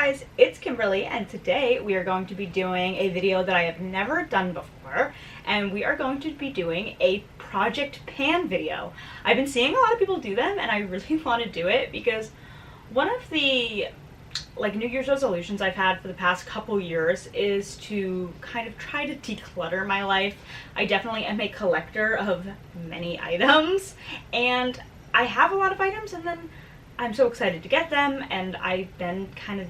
guys, it's Kimberly, and today we are going to be doing a video that I have never done before, and we are going to be doing a project pan video. I've been seeing a lot of people do them, and I really want to do it because one of the New Year's resolutions I've had for the past couple years is to kind of try to declutter my life. I definitely am a collector of many items, and I have a lot of items, and then I'm so excited to get them, and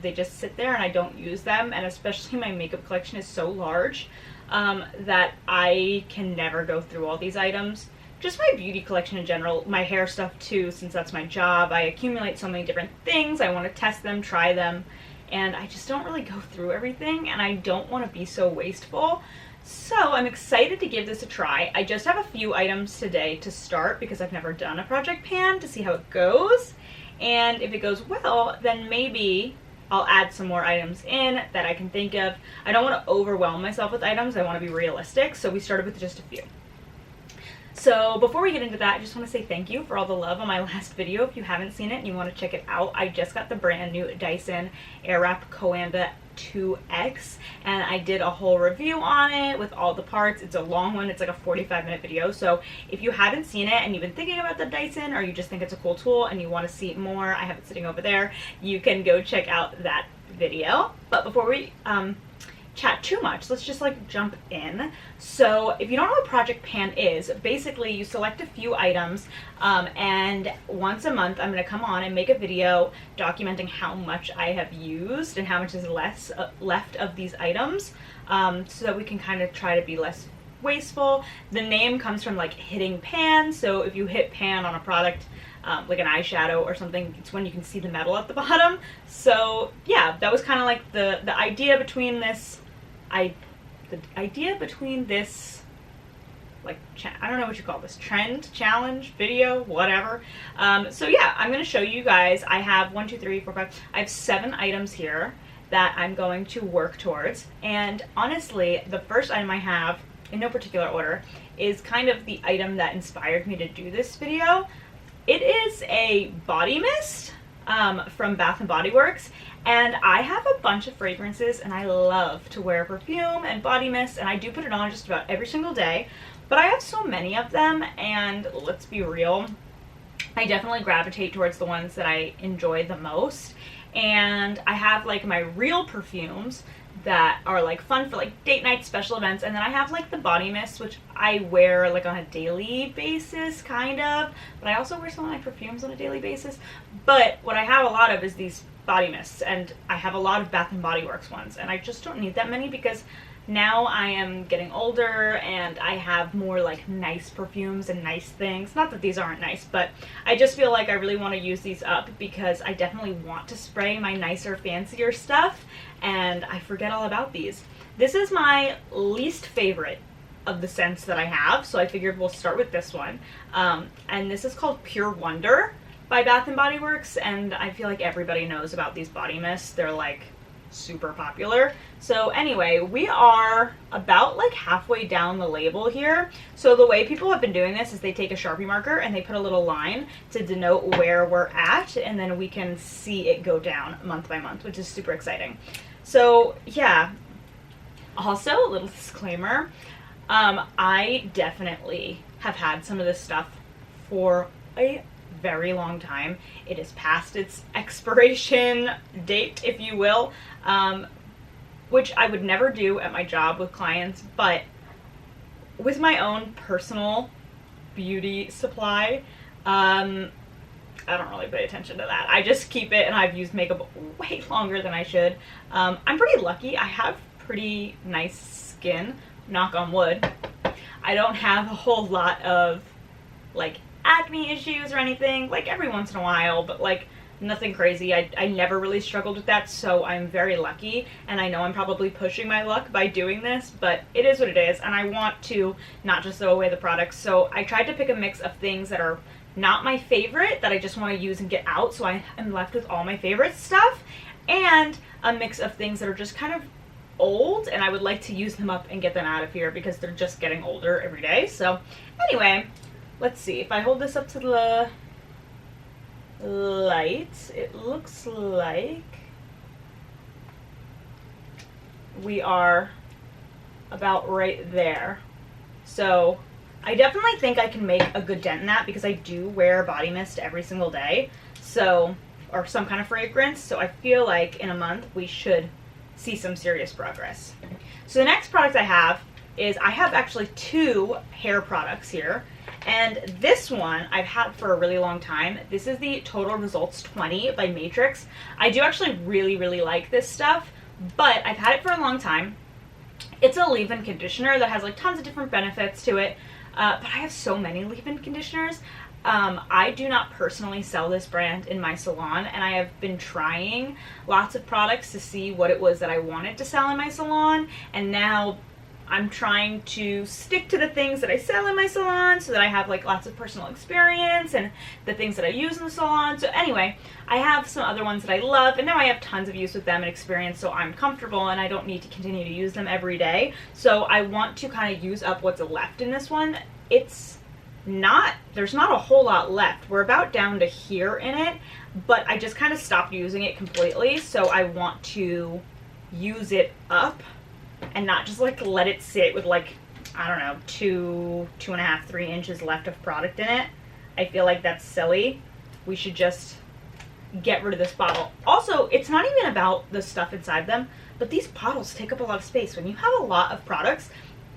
they just sit there and I don't use them, and especially my makeup collection is so large that I can never go through all these items. Just my beauty collection in general, my hair stuff too, since that's my job. I accumulate so many different things. I want to test them, try them, and I just don't really go through everything, and I don't want to be so wasteful. So I'm excited to give this a try. I just have a few items today to start because I've never done a project pan, to see how it goes. And if it goes well, then maybe I'll add some more items in that I can think of. I don't want to overwhelm myself with items. I want to be realistic. So we started with just a few. So before we get into that, I just want to say thank you for all the love on my last video. If you haven't seen it and you want to check it out, I just got the brand new Dyson Coanda 2X, and I did a whole review on it with all the parts. It's a long one. It's like a 45-minute video. So if you haven't seen it and you've been thinking about the Dyson, or you just think it's a cool tool and you want to see more, I have it sitting over there. You can go check out that video. But before we chat too much, let's just jump in. So if you don't know what project pan is, basically you select a few items, and once a month I'm going to come on and make a video documenting how much I have used and how much is left of these items, so that we can kind of try to be less wasteful. The name comes from hitting pan, so if you hit pan on a product, like an eyeshadow or something, it's when you can see the metal at the bottom. So yeah, that was kind of the idea between this. I don't know what you call this, trend, challenge, video, whatever. So yeah, I'm going to show you guys. I have 1, 2, 3, 4, 5. I have 7 items here that I'm going to work towards. And honestly, the first item I have, in no particular order, is kind of the item that inspired me to do this video. It is a body mist from Bath & Body Works. And I have a bunch of fragrances, and I love to wear perfume and body mist, and I do put it on just about every single day. But I have so many of them, and let's be real, I definitely gravitate towards the ones that I enjoy the most. And I have my real perfumes that are fun for date night, special events, and then I have the body mist, which I wear on a daily basis, kind of, but I also wear some of my perfumes on a daily basis. But what I have a lot of is these body mists, and I have a lot of Bath & Body Works ones, and I just don't need that many because now I am getting older and I have more nice perfumes and nice things. Not that these aren't nice, but I just feel like I really want to use these up because I definitely want to spray my nicer, fancier stuff, and I forget all about these. This is my least favorite of the scents that I have, so I figured we'll start with this one. And this is called Pure Wonder by Bath & Body Works, and I feel like everybody knows about these body mists. They're super popular. So anyway, we are about halfway down the label here. So the way people have been doing this is they take a Sharpie marker and they put a little line to denote where we're at, and then we can see it go down month by month, which is super exciting. So yeah, also a little disclaimer, I definitely have had some of this stuff for a very long time. It is past its expiration date, if you will, which I would never do at my job with clients, but with my own personal beauty supply, I don't really pay attention to that. I just keep it, and I've used makeup way longer than I should. I'm pretty lucky. I have pretty nice skin, knock on wood. I don't have a whole lot of acne issues or anything, every once in a while, but nothing crazy. I never really struggled with that, so I'm very lucky, and I know I'm probably pushing my luck by doing this, but it is what it is, and I want to not just throw away the products. So I tried to pick a mix of things that are not my favorite, that I just want to use and get out, so I am left with all my favorite stuff, and a mix of things that are just kind of old, and I would like to use them up and get them out of here because they're just getting older every day. So anyway, let's see. If I hold this up to the light, it looks like we are about right there. So I definitely think I can make a good dent in that because I do wear body mist every single day, so, or some kind of fragrance, so I feel like in a month we should see some serious progress. So the next product I have is, I have actually 2 hair products here, and this one I've had for a really long time. This is the Total Results 20 by Matrix. I do actually really like this stuff, but I've had it for a long time. It's a leave-in conditioner that has like tons of different benefits to it, but I have so many leave-in conditioners. I do not personally sell this brand in my salon, and I have been trying lots of products to see what it was that I wanted to sell in my salon, and now I'm trying to stick to the things that I sell in my salon so that I have like lots of personal experience and the things that I use in the salon. So anyway, I have some other ones that I love, and now I have tons of use with them and experience, so I'm comfortable and I don't need to continue to use them every day. So I want to kind of use up what's left in this one. There's not a whole lot left. We're about down to here in it, but I just kind of stopped using it completely, so I want to use it up and not just like let it sit with like, I don't know, 2.5, 3 inches left of product in it. I feel like that's silly. We should just get rid of this bottle. Also, it's not even about the stuff inside them, but these bottles take up a lot of space. When you have a lot of products,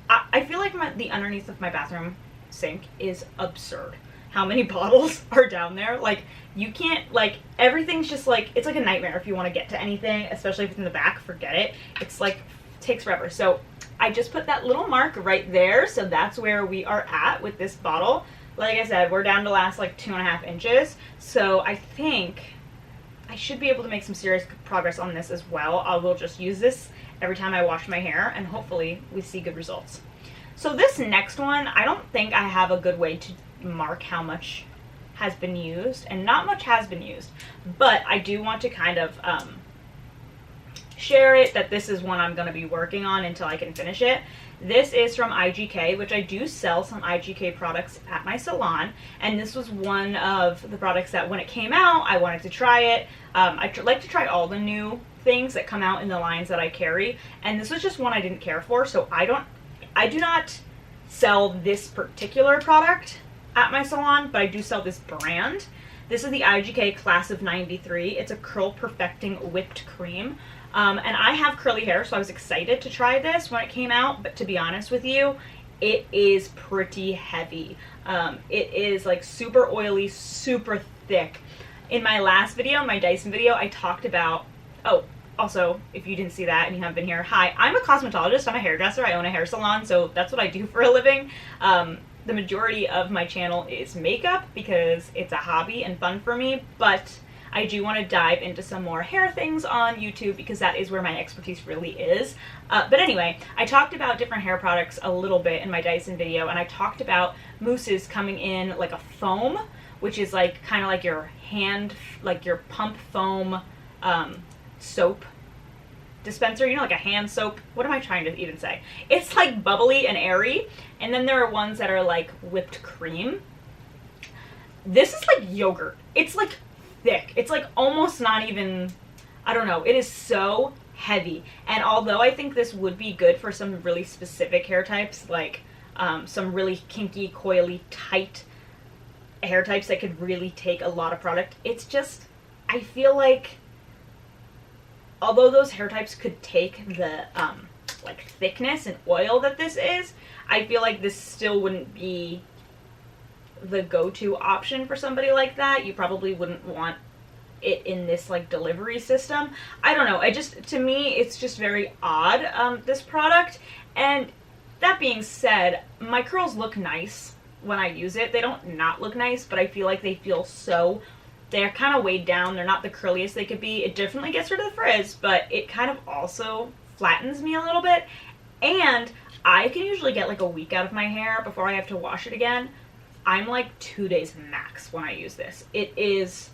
I feel like the underneath of my bathroom sink is absurd. How many bottles are down there? Like, you can't, like, everything's just like, it's like a nightmare if you want to get to anything, especially if it's in the back. Forget it. It's like, takes forever. So I just put that little mark right there, so that's where we are at with this bottle. Like I said, we're down to last like 2.5 inches, so I think I should be able to make some serious progress on this as well. I will just use this every time I wash my hair, and hopefully we see good results. So this next one, I don't think I have a good way to mark how much has been used, and not much has been used, but I do want to kind of share it that this is one I'm going to be working on until I can finish it. This is from IGK, which I do sell some IGK products at my salon, and this was one of the products that when it came out, I wanted to try it. I like to try all the new things that come out in the lines that I carry, and this was just one I didn't care for, so I do not sell this particular product at my salon, but I do sell this brand. This is the IGK Class of 93. It's a curl perfecting whipped cream. And I have curly hair, so I was excited to try this when it came out, but to be honest with you, it is pretty heavy. It is like super oily, super thick. In my last video, my Dyson video, I talked about, oh, also, if you didn't see that and you haven't been here, hi, I'm a cosmetologist, I'm a hairdresser, I own a hair salon, so that's what I do for a living. The majority of my channel is makeup because it's a hobby and fun for me, but I do want to dive into some more hair things on YouTube because that is where my expertise really is. But anyway, I talked about different hair products a little bit in my Dyson video, and I talked about mousses coming in like a foam, which is like kind of like your your pump foam soap dispenser, you know, like a hand soap. What am I trying to even say? It's like bubbly and airy, and then there are ones that are like whipped cream. This is like yogurt. It's like thick. It's like almost not even, I don't know, it is so heavy. And although I think this would be good for some really specific hair types, like some really kinky, coily, tight hair types that could really take a lot of product, it's just, I feel like although those hair types could take the like thickness and oil that this is, I feel like this still wouldn't be the go-to option for somebody like that. You probably wouldn't want it in this like delivery system. I don't know, to me it's just very odd, this product. And that being said, my curls look nice when I use it. They don't not look nice, but I feel like they feel so, they're kind of weighed down. They're not the curliest they could be. It definitely gets rid of the frizz, but it kind of also flattens me a little bit. And I can usually get like a week out of my hair before I have to wash it again. I'm like 2 days max when I use this. It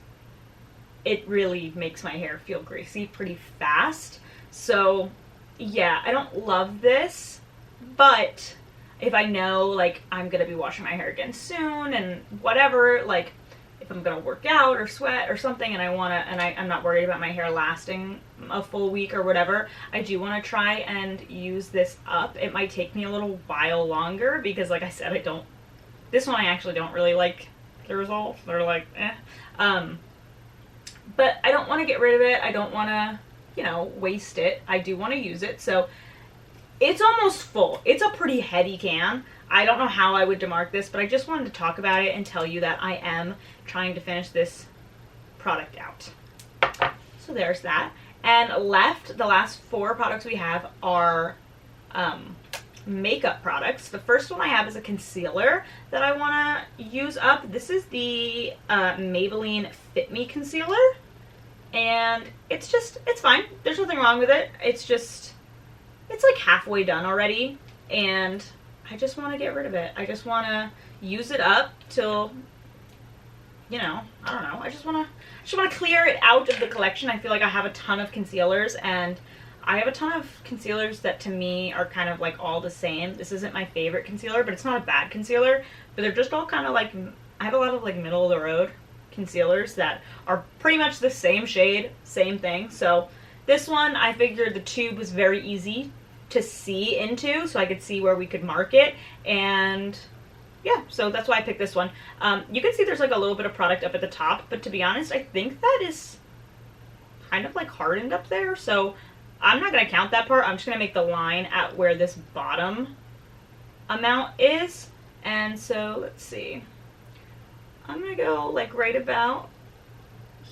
really makes my hair feel greasy pretty fast. So yeah, I don't love this, but if I know like I'm gonna be washing my hair again soon and whatever, like if I'm gonna work out or sweat or something and I'm not worried about my hair lasting a full week or whatever, I do want to try and use this up. It might take me a little while longer because, like I said, this one I actually don't really like the results. They're like, eh. But I don't want to get rid of it. I don't want to, you know, waste it. I do want to use it. So it's almost full. It's a pretty heady can. I don't know how I would demark this, but I just wanted to talk about it and tell you that I am trying to finish this product out. So there's that. And the last 4 products we have are makeup products. The first one I have is a concealer that I want to use up. This is the Maybelline Fit Me concealer, and it's fine. There's nothing wrong with it. It's like halfway done already, and I just want to get rid of it. I just want to use it up till, you know, I don't know. I just want to clear it out of the collection. I feel like I have a ton of concealers, and I have a ton of concealers that to me are kind of like all the same. This isn't my favorite concealer, but it's not a bad concealer, but they're just all kind of like, I have a lot of like middle of the road concealers that are pretty much the same shade, same thing. So this one, I figured the tube was very easy to see into, so I could see where we could mark it, and yeah, so that's why I picked this one. You can see there's like a little bit of product up at the top, but to be honest, I think that is kind of like hardened up there, so I'm not going to count that part. I'm just going to make the line at where this bottom amount is, and so let's see. I'm going to go like right about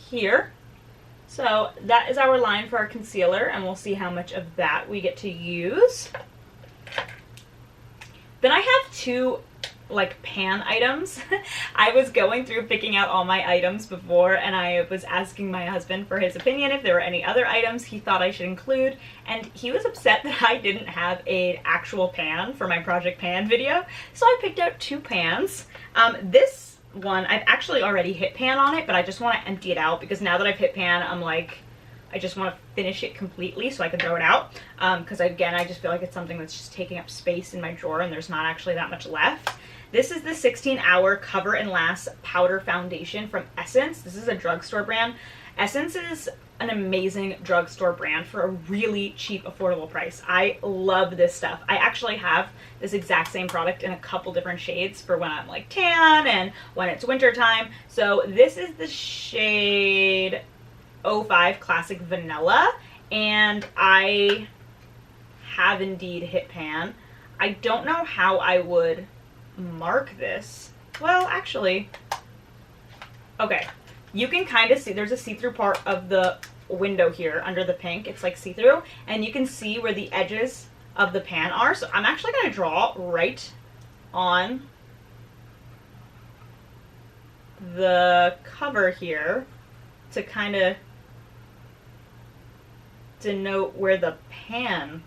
here. So that is our line for our concealer, and we'll see how much of that we get to use. Then I have 2 like pan items. I was going through picking out all my items before, and I was asking my husband for his opinion if there were any other items he thought I should include, and he was upset that I didn't have an actual pan for my Project Pan video, so I picked out 2 pans. This one, I've actually already hit pan on it, but I just want to empty it out because now that I've hit pan, I'm like, I just want to finish it completely so I can throw it out, because again, I just feel like it's something that's just taking up space in my drawer and there's not actually that much left. This is the 16-Hour Cover and Last Powder Foundation from Essence. This is a drugstore brand. Essence is an amazing drugstore brand for a really cheap, affordable price. I love this stuff. I actually have this exact same product in a couple different shades for when I'm like tan and when it's winter time. So this is the shade 05 Classic Vanilla, and I have indeed hit pan. I don't know how I would mark this. Well, actually, okay. You can kind of see, there's a see-through part of the window here under the pink. It's like see-through, and you can see where the edges of the pan are. So I'm actually going to draw right on the cover here to kind of denote where the pan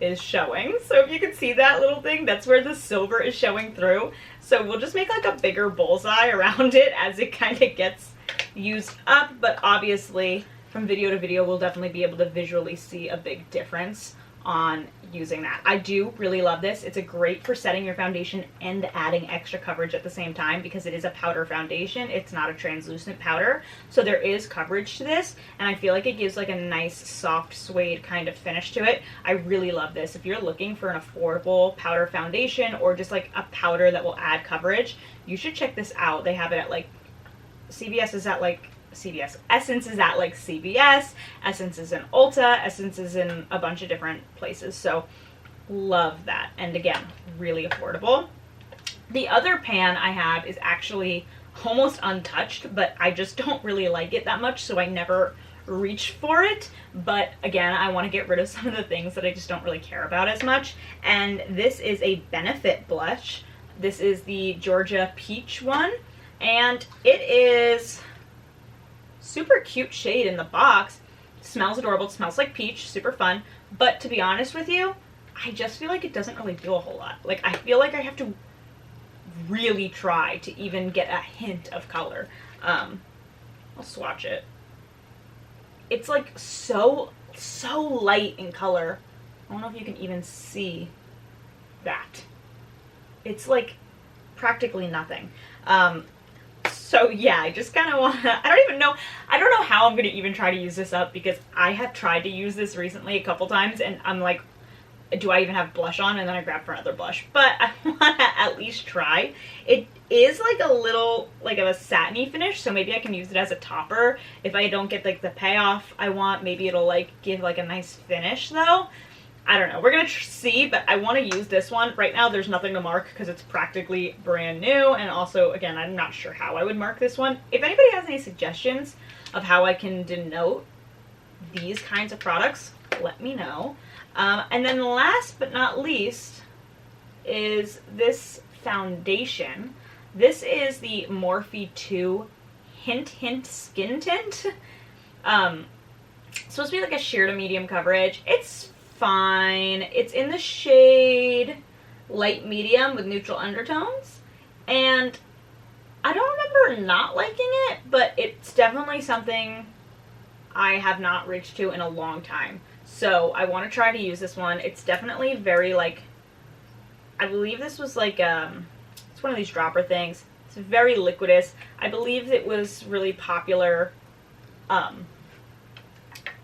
is showing. So if you can see that little thing, that's where the silver is showing through. So we'll just make like a bigger bullseye around it as it kind of gets used up, but obviously from video to video we'll definitely be able to visually see a big difference on using that. I do really love this. It's a great for setting your foundation and adding extra coverage at the same time because it is a powder foundation. It's not a translucent powder, so there is coverage to this, and I feel like it gives like a nice soft suede kind of finish to it. I really love this. If you're looking for an affordable powder foundation or just like a powder that will add coverage, you should check this out. They have it at like CVS is at like Essence is at like CVS, Essence is in Ulta, Essence is in a bunch of different places, so love that. And again, really affordable. The other pan I have is actually almost untouched, but I just don't really like it that much, so I never reach for it. But again, I want to get rid of some of the things that I just don't really care about as much, and this is a Benefit blush. This is the Georgia Peach one, and it is super cute shade in the box. Smells adorable. It smells like peach. Super fun. But to be honest with you, I just feel like it doesn't really do a whole lot. Like, I feel like I have to really try to even get a hint of color. I'll swatch it. It's like so light in color. I don't know if you can even see that. It's like practically nothing. So yeah, I just kind of want to, I don't know how I'm going to even try to use this up, because I have tried to use this recently a couple times and I'm like, do I even have blush on? And then I grab for another blush, but I want to at least try. It is like a little like of a satiny finish, so maybe I can use it as a topper if I don't get like the payoff I want. Maybe it'll like give like a nice finish though. I don't know, we're gonna see, but I want to use this one. Right now there's nothing to mark because it's practically brand new, and also again I'm not sure how I would mark this one. If anybody has any suggestions of how I can denote these kinds of products, let me know. And then last but not least is this foundation. This is the Morphe 2 Hint Skin Tint. It's supposed to be like a sheer to medium coverage. It's fine. It's in the shade light medium with neutral undertones, and I don't remember not liking it, but it's definitely something I have not reached to in a long time. So I want to try to use this one. It's definitely very like, I believe this was like, it's one of these dropper things. It's very liquidous. I believe it was really popular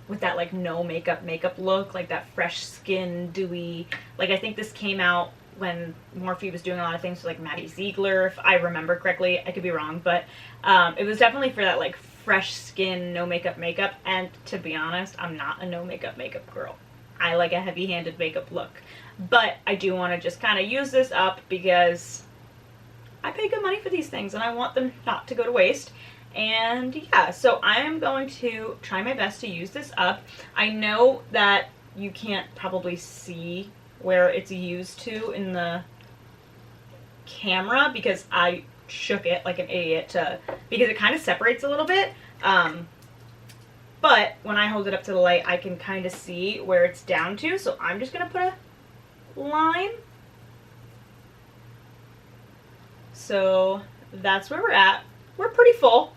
with that like no makeup look, like that fresh skin, dewy, like I think this came out when Morphe was doing a lot of things with like Maddie Ziegler, if I remember correctly. I could be wrong, but it was definitely for that like fresh skin, no makeup, and to be honest, I'm not a no makeup girl. I like a heavy-handed makeup look, but I do want to just kind of use this up because I pay good money for these things and I want them not to go to waste. And yeah, so I am going to try my best to use this up. I know that you can't probably see where it's used to in the camera because I shook it like an idiot because it kind of separates a little bit. But when I hold it up to the light, I can kind of see where it's down to. So I'm just going to put a line. So that's where we're at. We're pretty full,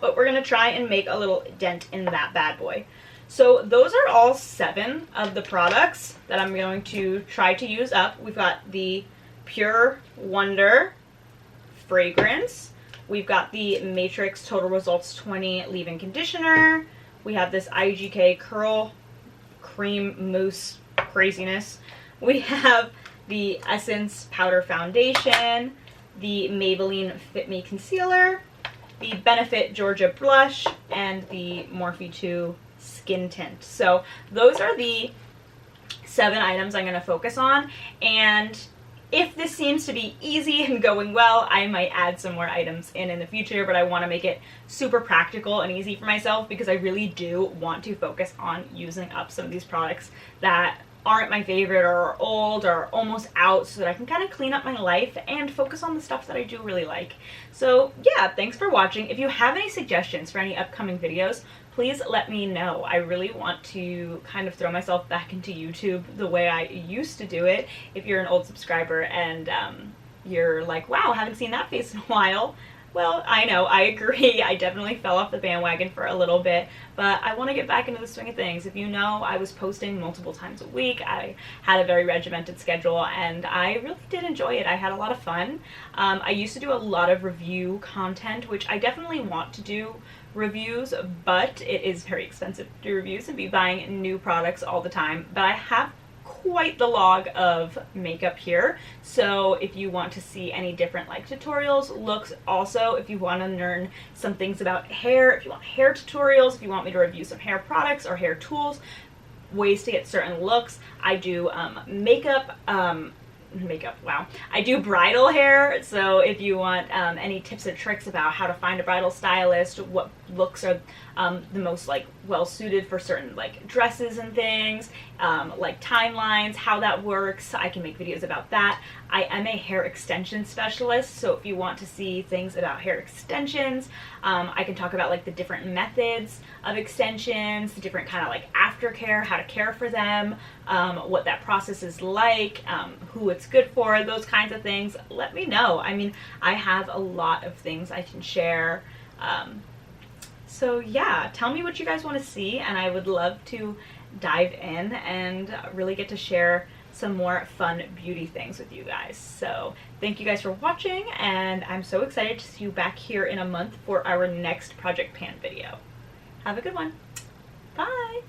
but we're going to try and make a little dent in that bad boy. So those are all 7 of the products that I'm going to try to use up. We've got the Pure Wonder fragrance. We've got the Matrix Total Results 20 leave-in conditioner. We have this IGK curl cream mousse craziness. We have the Essence powder foundation, the Maybelline Fit Me concealer, the Benefit Georgia blush, and the Morphe 2 skin tint. So those are the 7 items I'm going to focus on, and if this seems to be easy and going well, I might add some more items in the future, but I want to make it super practical and easy for myself because I really do want to focus on using up some of these products that aren't my favorite or are old or almost out, so that I can kind of clean up my life and focus on the stuff that I do really like. So yeah, thanks for watching. If you have any suggestions for any upcoming videos, please let me know. I really want to kind of throw myself back into YouTube the way I used to do it. If you're an old subscriber and you're like, wow, haven't seen that face in a while. Well, I know, I agree. I definitely fell off the bandwagon for a little bit, but I want to get back into the swing of things. If you know, I was posting multiple times a week. I had a very regimented schedule, and I really did enjoy it. I had a lot of fun. I used to do a lot of review content, which I definitely want to do reviews, but it is very expensive to do reviews and be buying new products all the time. But I have quite the log of makeup here, so if you want to see any different like tutorials, looks, also if you want to learn some things about hair, if you want hair tutorials, if you want me to review some hair products or hair tools, ways to get certain looks, I do makeup, wow. I do bridal hair, so if you want any tips and tricks about how to find a bridal stylist, what looks are the most like well suited for certain like dresses and things, like timelines, how that works, I can make videos about that. I am a hair extension specialist, so if you want to see things about hair extensions, I can talk about like the different methods of extensions, the different kind of like aftercare, how to care for them, what that process is like, who it's good for, those kinds of things. Let me know. I mean, I have a lot of things I can share. So yeah, tell me what you guys want to see, and I would love to dive in and really get to share some more fun beauty things with you guys. So thank you guys for watching, and I'm so excited to see you back here in a month for our next Project Pan video. Have a good one. Bye!